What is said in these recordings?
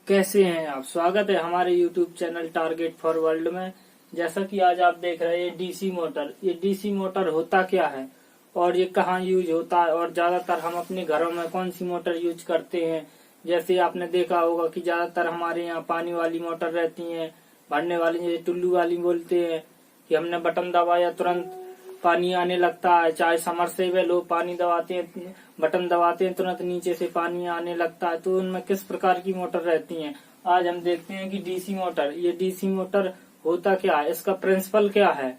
कैसे हैं आप। स्वागत है हमारे YouTube channel target for world में। जैसा कि आज आप देख रहे हैं डीसी मोटर। ये डीसी मोटर होता क्या है और ये कहाँ यूज होता है और ज्यादातर हम अपने घरों में कौन सी मोटर यूज करते हैं। जैसे आपने देखा होगा कि ज्यादातर हमारे यहाँ पानी वाली मोटर रहती है, भरने वाली, जैसे टुल्लू वाली बोलते हैं कि हमने बटन दबाया तुरंत पानी आने लगता है। चाहे समरसेबल हो, पानी दबाते हैं, बटन दबाते हैं, तुरंत नीचे से पानी आने लगता है। तो उनमें किस प्रकार की मोटर रहती हैं। आज हम देखते हैं कि डीसी मोटर, ये डीसी मोटर होता क्या है, इसका प्रिंसिपल क्या है,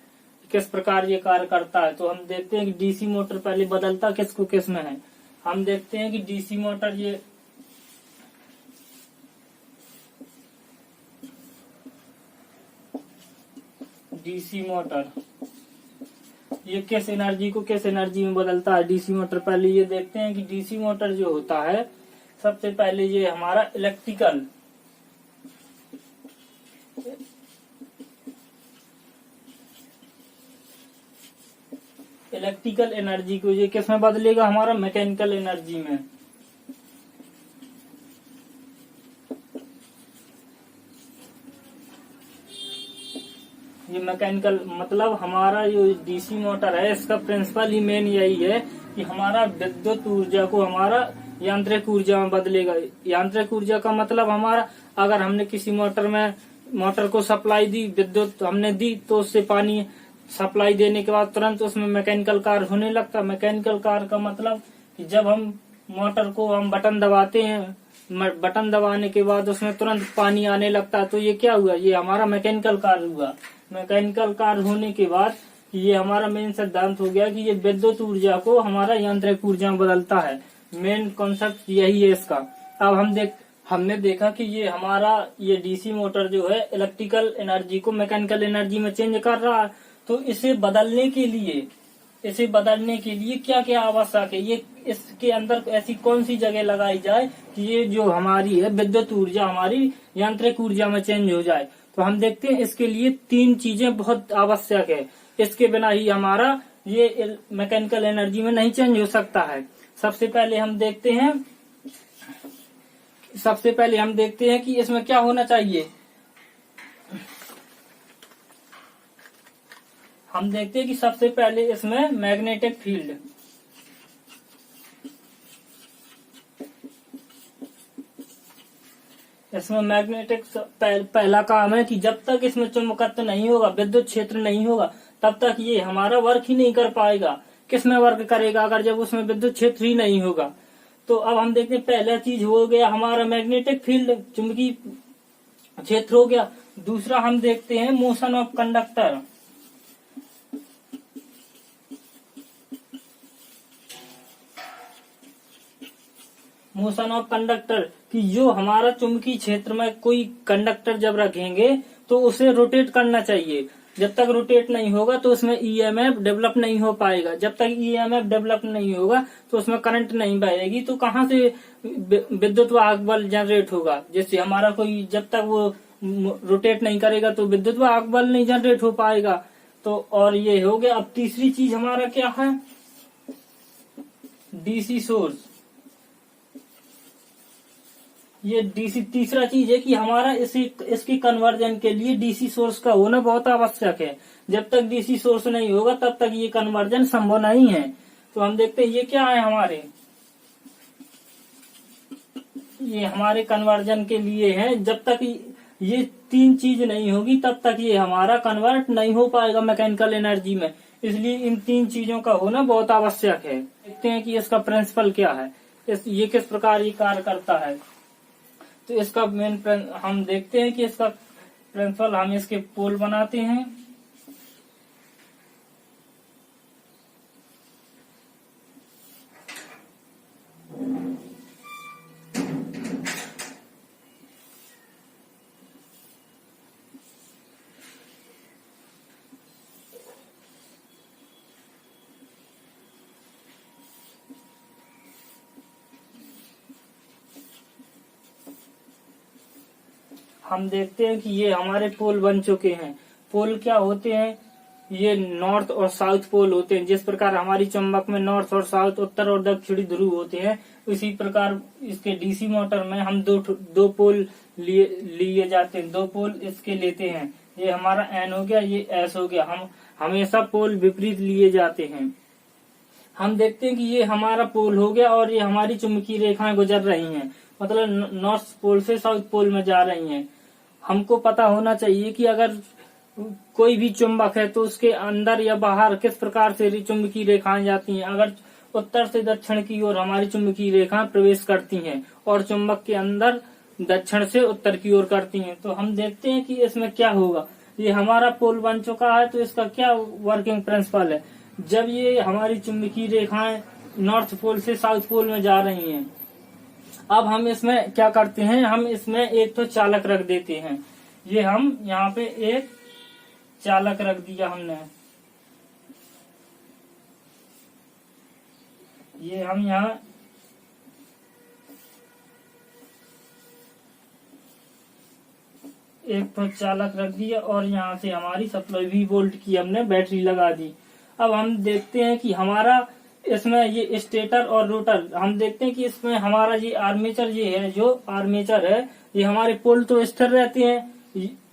किस प्रकार ये कार्य करता है। तो हम देखते हैं कि डीसी मोटर पहले बदलता किसको किस में है। हम देखते हैं कि डीसी मोटर ये किस एनर्जी को किस एनर्जी में बदलता है डीसी मोटर। पहले ये देखते हैं कि डीसी मोटर जो होता है, सबसे पहले ये हमारा इलेक्ट्रिकल एनर्जी को ये किस में बदलेगा, हमारा मैकेनिकल एनर्जी में। ये मैकेनिकल मतलब हमारा जो डीसी मोटर है, इसका प्रिंसिपल ही मेन यही है कि हमारा विद्युत ऊर्जा को हमारा यांत्रिक ऊर्जा में बदलेगा। यांत्रिक ऊर्जा का मतलब हमारा, अगर हमने किसी मोटर को सप्लाई दी, विद्युत हमने दी, तो उससे पानी सप्लाई देने के बाद तुरंत उसमें मैकेनिकल कार्य होने लगता। मैकेनिकल कार्य का मतलब कि जब हम मोटर को बटन दबाते हैं, बटन दबाने के बाद उसमें तुरंत पानी आने लगता है। तो ये क्या हुआ, ये हमारा मैकेनिकल कार्य हुआ। मैकेनिकल कार्य होने के बाद ये हमारा मेन सिद्धांत हो गया कि ये विद्युत ऊर्जा को हमारा यांत्रिक ऊर्जा में बदलता है। मेन कॉन्सेप्ट यही है इसका। अब हमने देखा कि ये डीसी मोटर जो है इलेक्ट्रिकल एनर्जी को मैकेनिकल एनर्जी में चेंज कर रहा है। तो इसे बदलने के लिए क्या क्या आवश्यक है, ये इसके अंदर ऐसी कौन सी जगह लगाई जाए कि ये जो हमारी है विद्युत ऊर्जा हमारी यांत्रिक ऊर्जा में चेंज हो जाए। तो हम देखते हैं इसके लिए 3 चीजें बहुत आवश्यक है। इसके बिना ही हमारा ये मैकेनिकल एनर्जी में नहीं चेंज हो सकता है। सबसे पहले हम देखते हैं कि इसमें क्या होना चाहिए। हम देखते हैं कि सबसे पहले इसमें मैग्नेटिक फील्ड, इसमें मैग्नेटिक पहला काम है कि जब तक इसमें चुंबकत्व नहीं होगा, विद्युत क्षेत्र नहीं होगा, तब तक ये हमारा वर्क ही नहीं कर पाएगा। किसमें वर्क करेगा, अगर जब उसमें विद्युत क्षेत्र ही नहीं होगा। तो अब हम देखते हैं, पहला चीज हो गया हमारा मैग्नेटिक फील्ड, चुंबकीय क्षेत्र हो गया। दूसरा हम देखते हैं motion of conductor. Motion of conductor कि जो हमारा चुंबकीय क्षेत्र में कोई कंडक्टर जब रखेंगे तो उसे रोटेट करना चाहिए। जब तक रोटेट नहीं होगा तो उसमें ईएमएफ डेवलप नहीं हो पाएगा। जब तक ईएमएफ डेवलप नहीं होगा तो उसमें करंट नहीं बहेगी। तो कहाँ से विद्युत वाहक बल जनरेट होगा। जैसे हमारा कोई, जब तक वो रोटेट नहीं करेगा तो विद्युत वाहक बल नहीं जनरेट हो पाएगा। तो और ये हो गया। अब तीसरी चीज हमारा क्या है, डीसी सोर्स। ये डीसी तीसरा चीज है कि हमारा इसके कन्वर्जन के लिए डीसी सोर्स का होना बहुत आवश्यक है। जब तक डीसी सोर्स नहीं होगा तब तक ये कन्वर्जन संभव नहीं है। तो हम देखते हैं ये क्या है, ये हमारे कन्वर्जन के लिए है। जब तक ये 3 चीज नहीं होगी तब तक ये हमारा कन्वर्ट नहीं हो पाएगा मैकेनिकल एनर्जी में। इसलिए इन 3 चीजों का होना बहुत आवश्यक है। देखते हैं कि इसका प्रिंसिपल क्या है, ये किस प्रकार ये कार्य करता है। तो इसका हम देखते हैं कि इसका प्रिंसिपल, हम इसके पोल बनाते हैं। हम देखते हैं कि ये हमारे पोल बन चुके हैं। पोल क्या होते हैं, ये नॉर्थ और साउथ पोल होते हैं। जिस प्रकार हमारी चुंबक में नॉर्थ और साउथ, उत्तर और दक्षिणी ध्रुव होते हैं, उसी प्रकार इसके डीसी मोटर में हम दो पोल लिए जाते हैं, 2 पोल इसके लेते हैं। ये हमारा एन हो गया, ये एस हो गया। हम हमेशा पोल विपरीत लिए जाते हैं। हम देखते हैं कि ये हमारा पोल हो गया और ये हमारी चुंबकीय रेखाएं गुजर रही हैं, मतलब नॉर्थ पोल से साउथ पोल में जा रही हैं। हमको पता होना चाहिए कि अगर कोई भी चुंबक है तो उसके अंदर या बाहर किस प्रकार से चुंबकीय रेखाएं जाती हैं। अगर उत्तर से दक्षिण की ओर हमारी चुंबकीय रेखाएं प्रवेश करती हैं और चुंबक के अंदर दक्षिण से उत्तर की ओर करती हैं, तो हम देखते हैं कि इसमें क्या होगा। ये हमारा पोल बन चुका है, तो इसका क्या वर्किंग प्रिंसिपल है। जब ये हमारी चुंबकीय रेखाएं नॉर्थ पोल से साउथ पोल में जा रही हैं, अब हम इसमें क्या करते हैं, हम इसमें एक तो चालक रख देते हैं। ये हम यहाँ पे एक चालक रख दिया हमने, ये हम यहाँ एक तो चालक रख दिया और यहाँ से हमारी सप्लाई 20 वोल्ट की हमने बैटरी लगा दी। अब हम देखते हैं कि हमारा इसमें ये स्टेटर और रोटर, हम देखते हैं कि इसमें हमारा ये आर्मेचर, ये है जो आर्मेचर है, ये हमारे पोल तो स्थिर रहते हैं,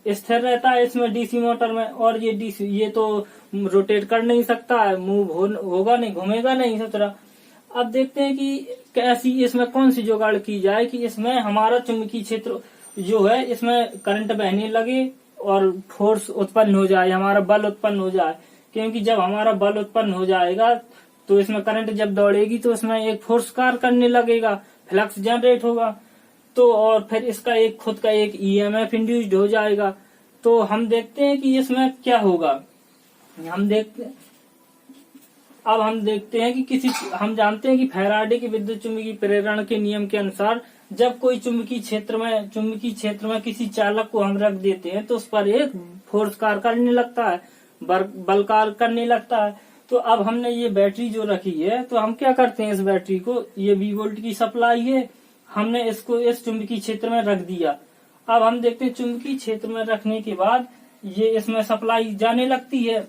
स्थिर रहता है इसमें डीसी मोटर में। और ये डीसी ये तो रोटेट कर नहीं सकता है, मूव होगा नहीं, घूमेगा नहीं इस तरह। अब देखते हैं कि कैसी इसमें कौन सी जुगाड़ की जाए कि इसमें हमारा चुंबकीय क्षेत्र जो है इसमें करंट बहने लगे और फोर्स उत्पन्न हो जाए, हमारा बल उत्पन्न हो जाए। क्योंकि जब हमारा बल उत्पन्न हो जाएगा तो इसमें करंट जब दौड़ेगी तो इसमें एक फोर्स कार्य करने लगेगा, फ्लक्स जनरेट होगा, तो और फिर इसका एक खुद का एक ईएमएफ इंड्यूस्ड हो जाएगा। तो हम देखते हैं कि इसमें क्या होगा। हम देखते हैं कि हम जानते हैं कि फैराडे के विद्युत चुंबकीय प्रेरण के नियम के अनुसार जब कोई चुंबकीय क्षेत्र में किसी चालक को हम रख देते हैं तो उस पर एक फोर्स कार्य करने लगता है, बल कार्य करने लगता है। तो अब हमने ये बैटरी जो रखी है, तो हम क्या करते हैं, इस बैटरी को, ये 20 वोल्ट की सप्लाई है, हमने इसको इस चुंबकीय क्षेत्र में रख दिया। अब हम देखते हैं चुंबकीय क्षेत्र में रखने के बाद ये इसमें सप्लाई जाने लगती है।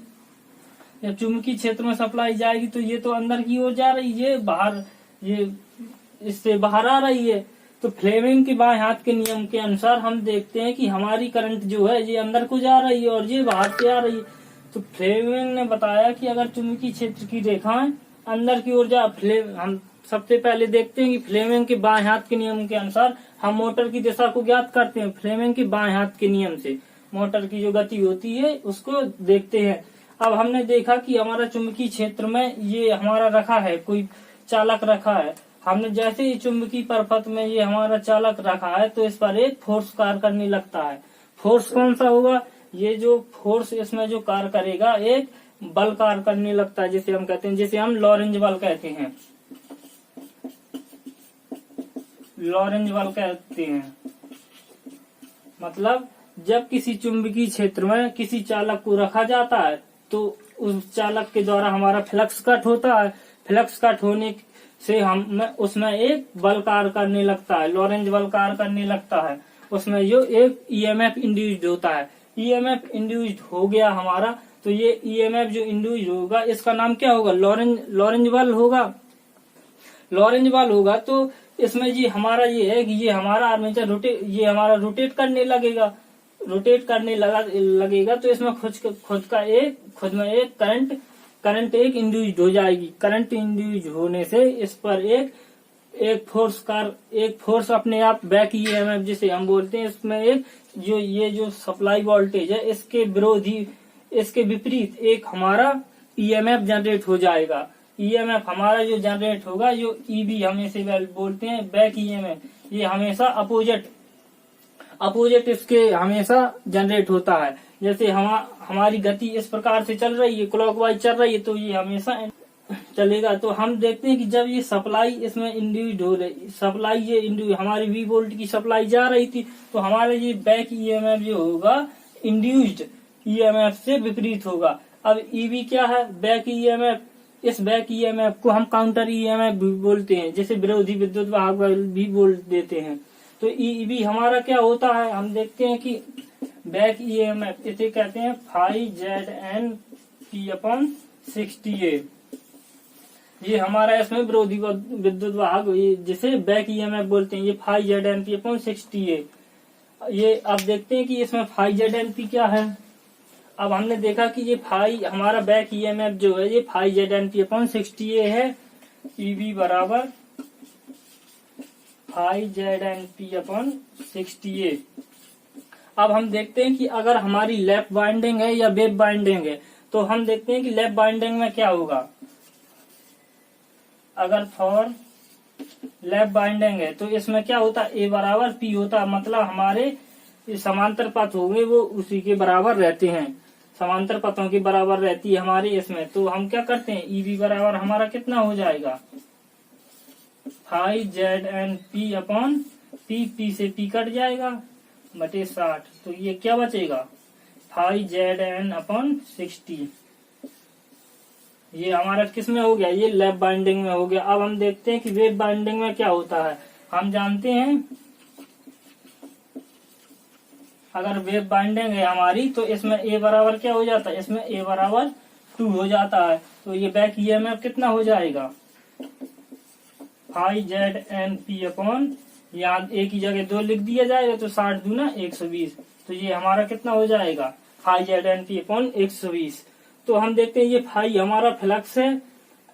जब चुंबकीय क्षेत्र में सप्लाई जाएगी तो ये तो अंदर की ओर जा रही है, बाहर ये इससे बाहर आ रही है। तो फ्लेमिंग के बाएं हाथ के नियम के अनुसार हम देखते हैं कि हमारी करंट जो है ये अंदर को जा रही है और ये बाहर से आ रही है। तो फ्लेमिंग ने बताया कि अगर चुंबकीय क्षेत्र की रेखाएं अंदर की ओर हम सबसे पहले देखते हैं कि फ्लेमिंग के बाएं हाथ के नियम के अनुसार हम मोटर की दिशा को ज्ञात करते हैं। फ्लेमिंग के बाएं हाथ के नियम से मोटर की जो गति होती है उसको देखते हैं। अब हमने देखा कि हमारा चुंबकीय क्षेत्र में ये हमारा रखा है, कोई चालक रखा है। हमने जैसे ही चुंबकीय परपथ में ये हमारा चालक रखा है तो इस पर एक फोर्स कार्य करने लगता है। फोर्स कौन सा होगा, ये जो फोर्स इसमें जो कार्य करेगा एक बल कार्य करने लगता है, जिसे हम कहते हैं, जिसे हम लॉरेंज बल कहते हैं। लॉरेंज बल कहते हैं मतलब जब किसी चुंबकीय क्षेत्र में किसी चालक को रखा जाता है तो उस चालक के द्वारा हमारा फ्लक्स कट होता है। फ्लक्स कट होने से हम उसमें एक बल कार्य करने लगता है, लॉरेंज बल कार्य करने लगता है। उसमें जो एक ईएमएफ इंड्यूस्ड होता है, ईएमएफ इंड्यूस्ड हो गया हमारा, तो ये ईएमएफ जो इंड्यूस्ड होगा इसका नाम क्या होगा, लॉरेंज बल होगा। लॉरेंज बल होगा तो इसमें जी हमारा ये है कि ये हमारा आर्मेचर ये हमारा रोटेट करने लगेगा। रोटेट करने लगेगा तो इसमें खुद में एक करंट एक इंड्यूस्ड हो जाएगी। करंट इंड्यूस्ड होने से इस पर एक फोर्स अपने आप बैक ईएमएफ जिसे हम बोलते हैं, इसमें एक ये जो सप्लाई वोल्टेज है इसके विपरीत एक हमारा ईएमएफ जनरेट हो जाएगा। ईएमएफ हमारा जो जनरेट होगा, जो ईबी हम इसे बोलते हैं बैक ईएमएफ, ये हमेशा अपोजिट इसके हमेशा जनरेट होता है। जैसे हमारी गति इस प्रकार से चल रही है, क्लॉकवाइज चल रही है, तो ये हमेशा चलेगा। तो हम देखते हैं कि जब ये सप्लाई इसमें इंड्यूस्ड हो रही, हमारी 20 वोल्ट की सप्लाई जा रही थी, तो हमारे ये बैक ईएमएफ जो होगा इंड्यूस्ड ईएमएफ से विपरीत होगा। अब ईबी क्या है, बैक ईएमएफ। इस बैक ईएमएफ को हम काउंटर ईएमएफ भी बोलते हैं, जैसे विरोधी विद्युत वाहक भी बोल देते हैं। तो ईबी हमारा क्या होता है, हम देखते हैं कि बैक ईएमएफ इसे कहते हैं फाई जेड एन P/60A। ये हमारा इसमें विरोधी विद्युत वाहक जिसे बैक ईएमएफ बोलते हैं, ये 5ZnP/60A। ये अब देखते हैं कि इसमें 5ZnP क्या है। अब हमने देखा कि ये हमारा बैक ईएमएफ जो है ये 5ZnP/60A है। EB बराबर 5ZnP/60A। अब हम देखते हैं कि अगर हमारी लैप बाइंडिंग है या वेब बाइंडिंग है, तो हम देखते हैं कि लैप बाइंडिंग में क्या होगा। अगर फॉर लैप बाइंडिंग है तो इसमें क्या होता है, A बराबर P होता, मतलब हमारे समांतर पथ होंगे वो उसी के बराबर रहते हैं, समांतर पथों के बराबर रहती है हमारे इसमें। तो हम क्या करते हैं, EB बराबर हमारा कितना हो जाएगा 5ZnP/P, P से P कट जाएगा बटे 60, तो ये क्या बचेगा 5Zn/60। ये हमारा किस में हो गया, ये लैप बाइंडिंग में हो गया। अब हम देखते हैं कि वेब बाइंडिंग में क्या होता है। हम जानते हैं अगर वेब बाइंडिंग है हमारी तो इसमें A बराबर क्या हो जाता है, इसमें A बराबर 2 हो जाता है। तो ये बैक ईएमएफ कितना हो जाएगा 5ZnP/, यहाँ A की जगह 2 लिख दिया जाएगा तो 60 दूना 120, तो ये हमारा कितना हो जाएगा 5ZnP/120। तो हम देखते हैं ये फाई हमारा फ्लक्स है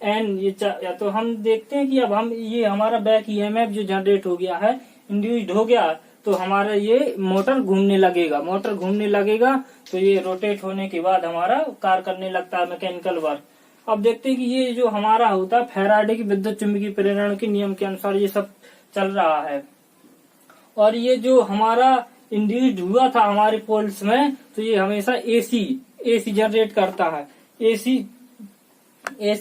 एन ये तो हम देखते हैं कि अब हम ये हमारा बैक ईएमएफ जो जनरेट हो गया है, इंड्यूस्ड हो गया, तो हमारा ये मोटर घूमने लगेगा। मोटर घूमने लगेगा तो ये रोटेट होने के बाद हमारा कार्य करने लगता है मैकेनिकल वर्क। अब देखते हैं कि ये जो हमारा होता है फैराडे की विद्युत चुंबकीय प्रेरण के नियम के अनुसार ये सब चल रहा है। और ये जो हमारा इंड्यूस्ड हुआ था हमारे पोल्स में, तो ये हमेशा एसी जनरेट करता है। एसी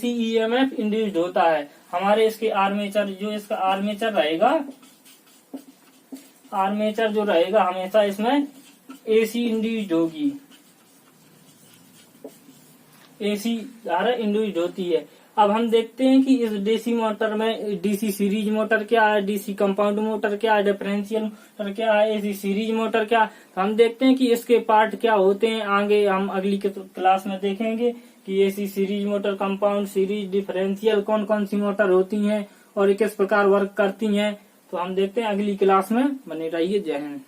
ईएमएफ इंड्यूस्ड होता है हमारे इसके आर्मेचर, जो इसका आर्मेचर रहेगा, आर्मेचर जो रहेगा हमेशा इसमें एसी इंड्यूस्ड होगी, एसी धारा इंड्यूस्ड होती है। अब हम देखते हैं कि इस डीसी मोटर में डीसी सीरीज मोटर क्या है, डीसी कंपाउंड मोटर क्या है, डिफरेंशियल मोटर क्या है, एसी सीरीज मोटर क्या है। तो हम देखते हैं कि इसके पार्ट क्या होते हैं, आगे हम अगली क्लास में देखेंगे कि AC series motor, compound series, differential कौन कौन सी मोटर होती हैं और किस प्रकार वर्क करती हैं। तो हम देखते हैं अगली क्लास में। बने रहिए। जय हिंद।